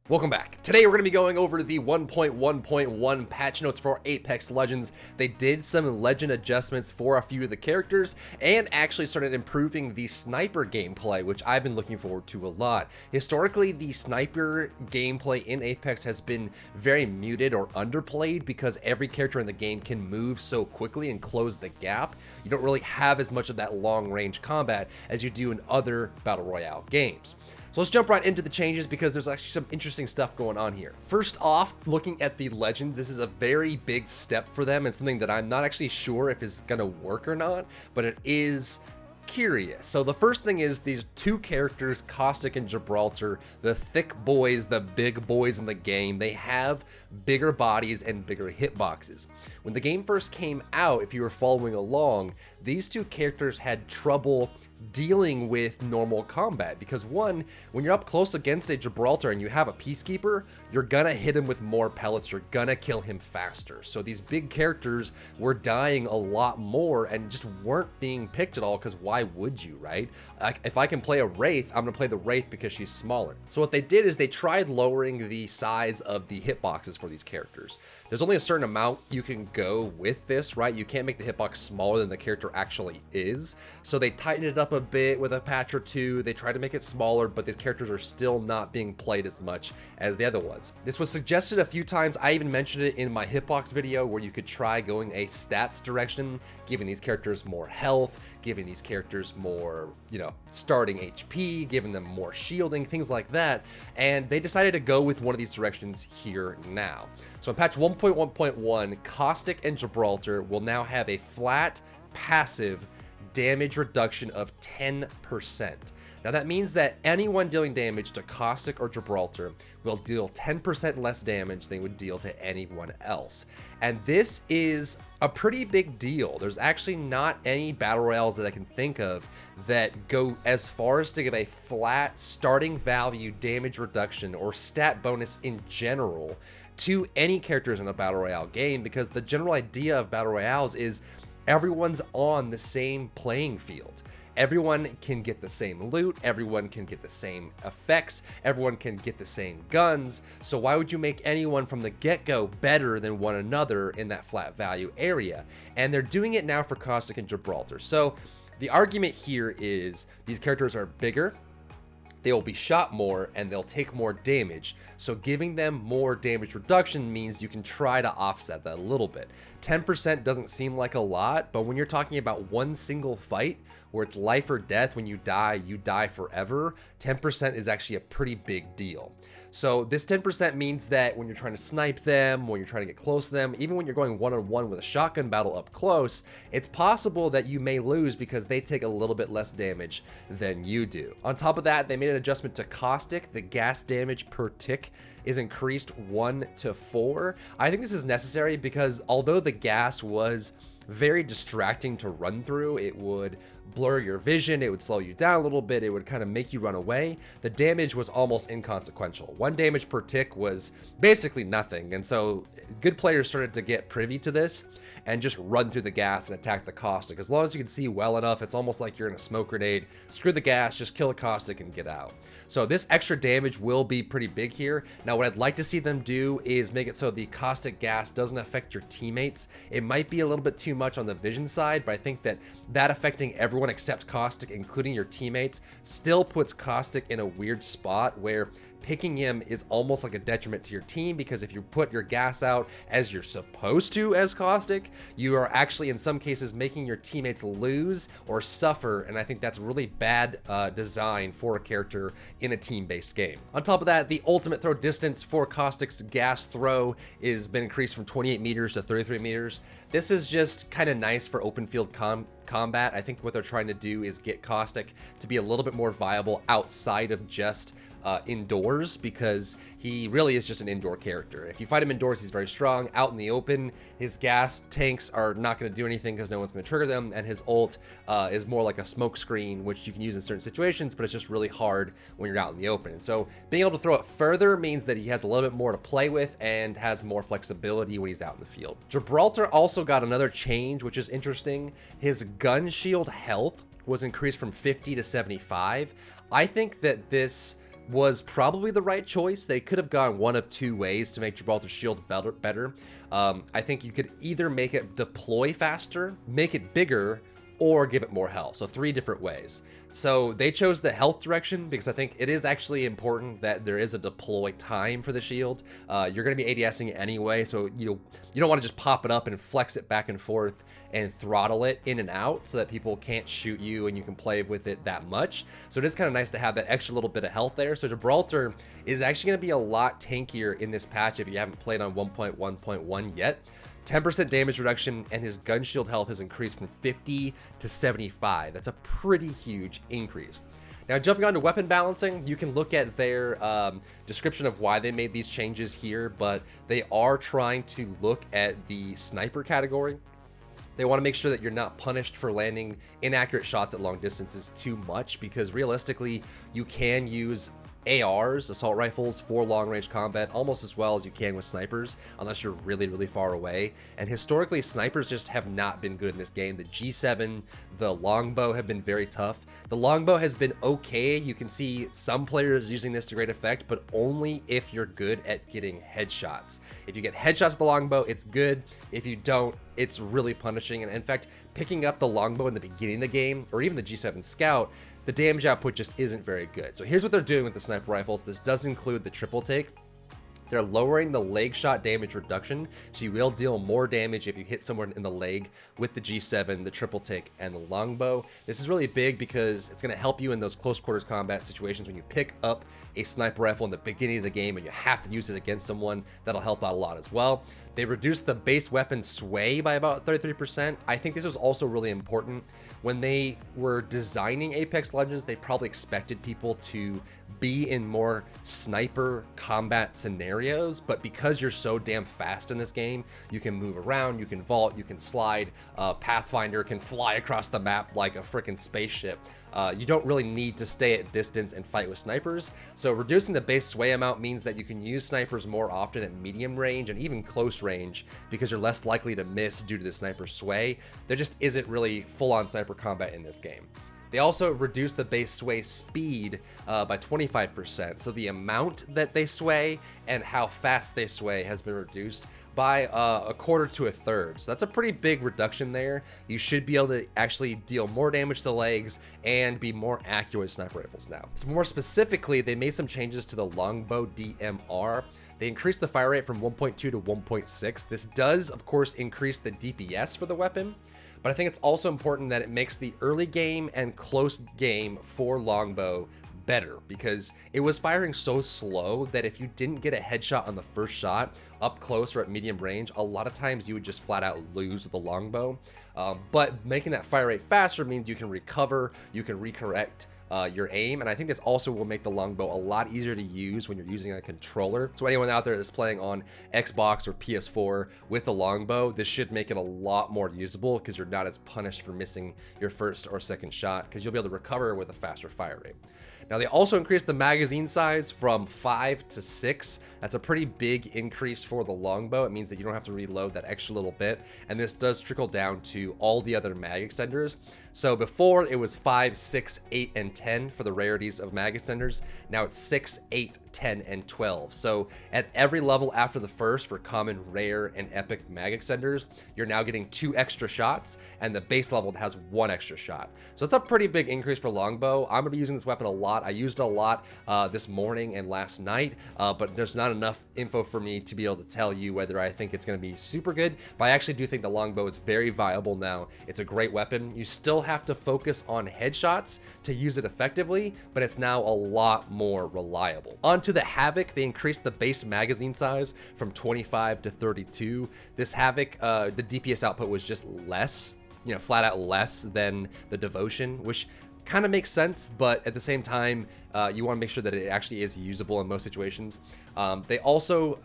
Welcome back. Today we're going to be going over the 1.1.1 patch notes for Apex Legends. They did some legend adjustments for a few of the characters and actually started improving the sniper gameplay, which I've been looking forward to a lot. Historically, the sniper gameplay in Apex has been very muted or underplayed because every character in the game can move so quickly and close the gap. You don't really have as much of that long-range combat as you do in other Battle Royale games. So let's jump right into the changes because there's actually some interesting stuff going on here. First off, looking at the Legends, this is a very big step for them and something that I'm not actually sure if is going to work or not, but it is curious. So the first thing is these two characters, Caustic and Gibraltar, the thick boys, the big boys in the game, they have bigger bodies and bigger hitboxes. When the game first came out, if you were following along, these two characters had trouble dealing with normal combat because one, when you're up close against a Gibraltar and you have a Peacekeeper, you're gonna hit him with more pellets, you're gonna kill him faster. So these big characters were dying a lot more and just weren't being picked at all because why would you, right? If I can play a Wraith, I'm gonna play the Wraith because she's smaller. So what they did is they tried lowering the size of the hitboxes for these characters. There's only a certain amount you can go with this, right? You can't make the hitbox smaller than the character actually is. So they tightened it up a bit with a patch or two. They tried to make it smaller, but these characters are still not being played as much as the other ones. This was suggested a few times. I even mentioned it in my hitbox video where you could try going a stats direction, giving these characters more health, giving these characters more, starting HP, giving them more shielding, things like that. And they decided to go with one of these directions here now. So in patch 1.1.1, Caustic and Gibraltar will now have a flat, passive damage reduction of 10%. Now that means that anyone dealing damage to Caustic or Gibraltar will deal 10% less damage than they would deal to anyone else. And this is a pretty big deal. There's actually not any Battle Royales that I can think of that go as far as to give a flat starting value damage reduction or stat bonus in general to any characters in a Battle Royale game, because the general idea of Battle Royales is everyone's on the same playing field. Everyone can get the same loot, everyone can get the same effects, everyone can get the same guns, so why would you make anyone from the get-go better than one another in that flat value area? And they're doing it now for Caustic and Gibraltar. So the argument here is these characters are bigger, they will be shot more, and they'll take more damage. So giving them more damage reduction means you can try to offset that a little bit. 10% doesn't seem like a lot, but when you're talking about one single fight where it's life or death, when you die forever, 10% is actually a pretty big deal. So this 10% means that when you're trying to snipe them, when you're trying to get close to them, even when you're going one-on-one with a shotgun battle up close, it's possible that you may lose because they take a little bit less damage than you do. On top of that, they made an adjustment to Caustic. The gas damage per tick is increased 1 to 4. I think this is necessary because although the gas was very distracting to run through, it would blur your vision, it would slow you down a little bit, it would kind of make you run away. The damage was almost inconsequential. 1 damage per tick was basically nothing, and so good players started to get privy to this and just run through the gas and attack the Caustic. As long as you can see well enough, it's almost like you're in a smoke grenade. Screw the gas, just kill a Caustic and get out. So this extra damage will be pretty big here. Now what I'd like to see them do is make it so the Caustic gas doesn't affect your teammates. It might be a little bit too much on the vision side, but I think that affecting everyone except Caustic, including your teammates, still puts Caustic in a weird spot where picking him is almost like a detriment to your team, because if you put your gas out as you're supposed to as Caustic, you are actually in some cases making your teammates lose or suffer, and I think that's really bad design for a character in a team-based game. On top of that, the ultimate throw distance for Caustic's gas throw has been increased from 28 meters to 33 meters. This is just kind of nice for open field combat. I think what they're trying to do is get Caustic to be a little bit more viable outside of just indoors, because he really is just an indoor character. If you fight him indoors, he's very strong. Out in the open, his gas tanks are not going to do anything because no one's going to trigger them, and his ult is more like a smoke screen, which you can use in certain situations, but it's just really hard when you're out in the open. And so being able to throw it further means that he has a little bit more to play with and has more flexibility when he's out in the field. Gibraltar also got another change, which is interesting. His gun shield health was increased from 50 to 75. I think that this was probably the right choice. They could have gone one of two ways to make Gibraltar's shield better. I think you could either make it deploy faster, make it bigger, or give it more health. So 3 different ways. So they chose the health direction because I think it is actually important that there is a deploy time for the shield. You're going to be ADSing it anyway, so you don't want to just pop it up and flex it back and forth and throttle it in and out so that people can't shoot you and you can play with it that much. So it is kind of nice to have that extra little bit of health there. So Gibraltar is actually going to be a lot tankier in this patch if you haven't played on 1.1.1 yet. 10% damage reduction, and his gun shield health has increased from 50 to 75. That's a pretty huge increase. Now, jumping on to weapon balancing, you can look at their description of why they made these changes here, but they are trying to look at the sniper category. They want to make sure that you're not punished for landing inaccurate shots at long distances too much, because realistically, you can use ARs, assault rifles, for long-range combat almost as well as you can with snipers, unless you're really, really far away. And historically, snipers just have not been good in this game. The G7, the Longbow have been very tough. The Longbow has been okay. You can see some players using this to great effect, but only if you're good at getting headshots. If you get headshots with the Longbow, it's good. If you don't, it's really punishing. And in fact, picking up the Longbow in the beginning of the game, or even the G7 Scout, the damage output just isn't very good. So here's what they're doing with the sniper rifles. This does include the triple take. They're lowering the leg shot damage reduction, so you will deal more damage if you hit someone in the leg with the G7, the triple take, and the Longbow. This is really big because it's going to help you in those close quarters combat situations when you pick up a sniper rifle in the beginning of the game and you have to use it against someone. That'll help out a lot as well. They reduced the base weapon sway by about 33%. I think this was also really important. When they were designing Apex Legends, they probably expected people to be in more sniper combat scenarios, but because you're so damn fast in this game, you can move around, you can vault, you can slide, Pathfinder can fly across the map like a freaking spaceship. You don't really need to stay at distance and fight with snipers, so reducing the base sway amount means that you can use snipers more often at medium range and even close range because you're less likely to miss due to the sniper sway. There just isn't really full-on sniper combat in this game. They also reduced the base sway speed by 25%, so the amount that they sway and how fast they sway has been reduced by a quarter to a third. So that's a pretty big reduction there. You should be able to actually deal more damage to the legs and be more accurate with sniper rifles now. So more specifically, they made some changes to the Longbow DMR. They increased the fire rate from 1.2 to 1.6. This does, of course, increase the DPS for the weapon, but I think it's also important that it makes the early game and close game for Longbow better, because it was firing so slow that if you didn't get a headshot on the first shot up close or at medium range, a lot of times you would just flat out lose with the Longbow. But making that fire rate faster means you can recover, you can recorrect your aim, and I think this also will make the Longbow a lot easier to use when you're using a controller. So anyone out there that's playing on Xbox or PS4 with the Longbow, this should make it a lot more usable because you're not as punished for missing your first or second shot, because you'll be able to recover with a faster fire rate. Now, they also increased the magazine size from 5 to 6. That's a pretty big increase for the Longbow. It means that you don't have to reload that extra little bit, and this does trickle down to all the other mag extenders. So before it was 5, 6, 8, and 10 for the rarities of mag extenders. Now it's 6, 8, 10, and 12. So at every level after the first for common, rare, and epic mag extenders, you're now getting 2 extra shots, and the base level has 1 extra shot. So it's a pretty big increase for Longbow. I'm going to be using this weapon a lot. I used it a lot this morning and last night, but there's not enough info for me to be able to tell you whether I think it's going to be super good, but I actually do think the Longbow is very viable now. It's a great weapon. You still have to focus on headshots to use it effectively, but it's now a lot more reliable. On to the Havoc. They increased the base magazine size from 25 to 32. This Havoc, the DPS output was just less, flat out less than the Devotion, which kind of makes sense, but at the same time, you want to make sure that it actually is usable in most situations. They also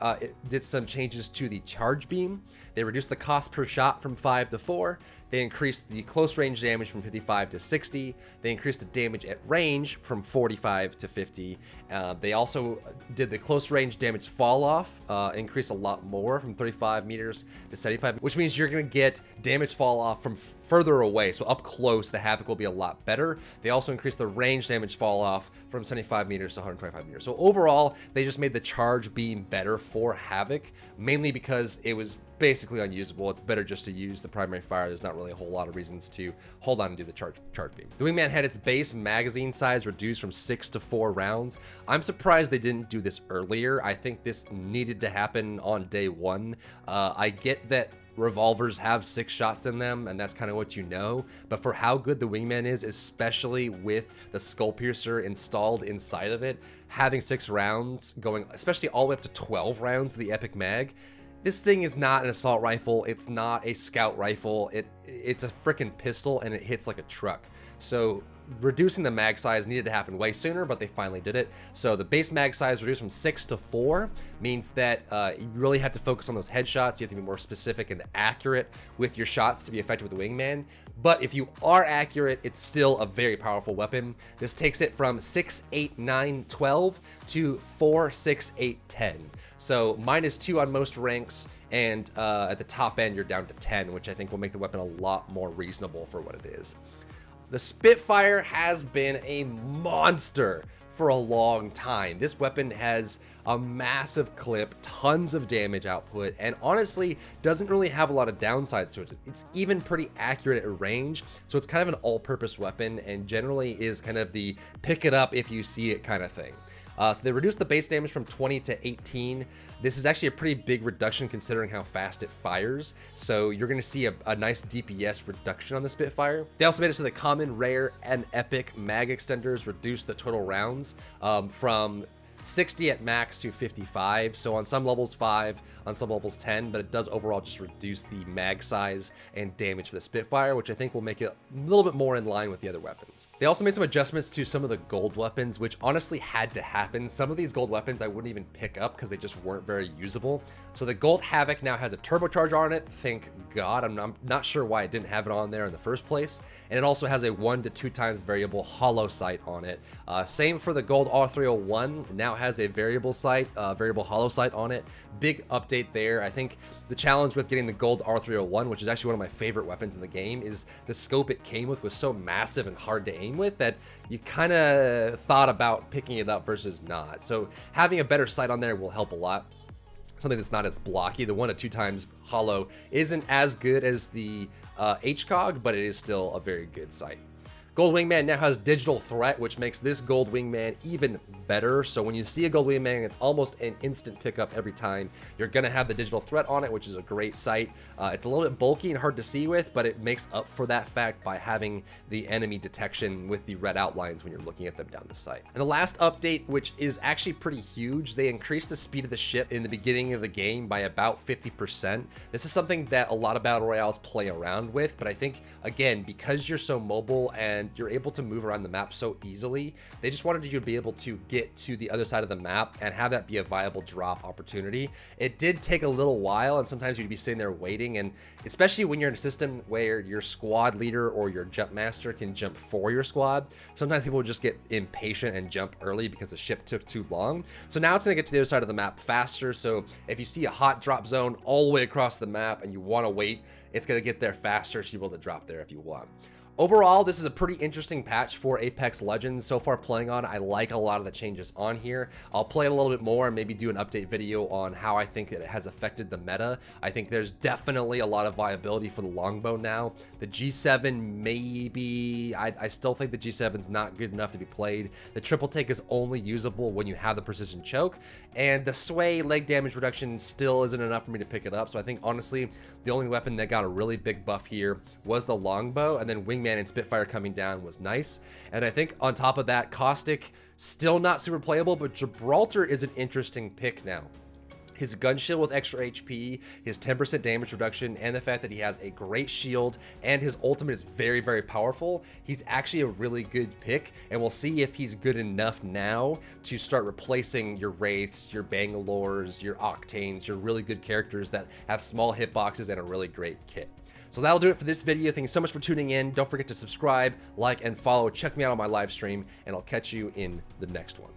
did some changes to the charge beam. They reduced the cost per shot from 5 to 4. They increased the close range damage from 55 to 60. They increased the damage at range from 45 to 50. They also did the close range damage fall off, increase a lot more from 35 meters to 75, which means you're going to get damage fall off from further away. So up close, the Havoc will be a lot better. They also increased the range damage fall off from from 75 meters to 125 meters. So overall, they just made the charge beam better for Havoc, mainly because it was basically unusable. It's better just to use the primary fire. There's not really a whole lot of reasons to hold on and do the charge beam. The Wingman had its base magazine size reduced from 6 to 4 rounds. I'm surprised they didn't do this earlier. I think this needed to happen on day one. I get that revolvers have 6 shots in them, and that's kind of what you know, but for how good the Wingman is, especially with the Skull Piercer installed inside of it, having 6 rounds going, especially all the way up to 12 rounds of the Epic Mag, this thing is not an assault rifle, it's not a scout rifle, it's a freaking pistol, and it hits like a truck. So reducing the mag size needed to happen way sooner, but they finally did it. So the base mag size reduced from 6 to 4 means that you really have to focus on those headshots. You have to be more specific and accurate with your shots to be effective with the Wingman. But if you are accurate, it's still a very powerful weapon. This takes it from 6, 8, 9, 12 to 4, 6, 8, 10. So -2 on most ranks, and at the top end you're down to 10, which I think will make the weapon a lot more reasonable for what it is. The Spitfire has been a monster for a long time. This weapon has a massive clip, tons of damage output, and honestly doesn't really have a lot of downsides to it. It's even pretty accurate at range, so it's kind of an all-purpose weapon and generally is kind of the pick it up if you see it kind of thing. So they reduced the base damage from 20 to 18. This is actually a pretty big reduction considering how fast it fires. So you're going to see a nice DPS reduction on the Spitfire. They also made it so the common, rare, and epic mag extenders reduced the total rounds from 60 at max to 55. So on some levels 5, on some levels 10, but it does overall just reduce the mag size and damage for the Spitfire, which I think will make it a little bit more in line with the other weapons. They also made some adjustments to some of the gold weapons, which honestly had to happen. Some of these gold weapons I wouldn't even pick up because they just weren't very usable. So the gold Havoc now has a turbocharger on it. Thank God. I'm not sure why it didn't have it on there in the first place. And it also has a 1 to 2 times variable hollow sight on it. Same for the gold R301. Now has a variable sight, variable hollow sight on it. Big update there. I think the challenge with getting the gold R301, which is actually one of my favorite weapons in the game, is the scope it came with was so massive and hard to aim with that you kind of thought about picking it up versus not. So having a better sight on there will help a lot. Something that's not as blocky. The 1 to 2 times hollow isn't as good as the HCOG, but it is still a very good sight. Gold Wingman now has digital threat, which makes this Gold Wingman even better. So when you see a Gold Wingman, it's almost an instant pickup every time. You're going to have the digital threat on it, which is a great sight. It's a little bit bulky and hard to see with, but it makes up for that fact by having the enemy detection with the red outlines when you're looking at them down the sight. And the last update, which is actually pretty huge, they increased the speed of the ship in the beginning of the game by about 50%. This is something that a lot of Battle Royales play around with, but I think, again, because you're so mobile and you're able to move around the map so easily, they just wanted you to be able to get to the other side of the map and have that be a viable drop opportunity. It did take a little while, and sometimes you'd be sitting there waiting, and especially when you're in a system where your squad leader or your jump master can jump for your squad, sometimes people would just get impatient and jump early because the ship took too long. So now it's going to get to the other side of the map faster, so if you see a hot drop zone all the way across the map and you want to wait, it's going to get there faster, so you're able to drop there if you want. Overall, this is a pretty interesting patch for Apex Legends. So far playing on, I like a lot of the changes on here. I'll play it a little bit more and maybe do an update video on how I think it has affected the meta. I think there's definitely a lot of viability for the Longbow now. The G7 maybe, I still think the G7's not good enough to be played. The triple take is only usable when you have the precision choke, and the sway leg damage reduction still isn't enough for me to pick it up. So I think honestly, the only weapon that got a really big buff here was the Longbow, and then Wingman and Spitfire coming down was nice. And I think on top of that, Caustic, still not super playable, but Gibraltar is an interesting pick now. His gun shield with extra HP, his 10% damage reduction, and the fact that he has a great shield and his ultimate is very, very powerful, he's actually a really good pick, and we'll see if he's good enough now to start replacing your Wraiths, your Bangalores, your Octanes, your really good characters that have small hitboxes and a really great kit. So that'll do it for this video. Thank you so much for tuning in. Don't forget to subscribe, like, and follow. Check me out on my live stream, and I'll catch you in the next one.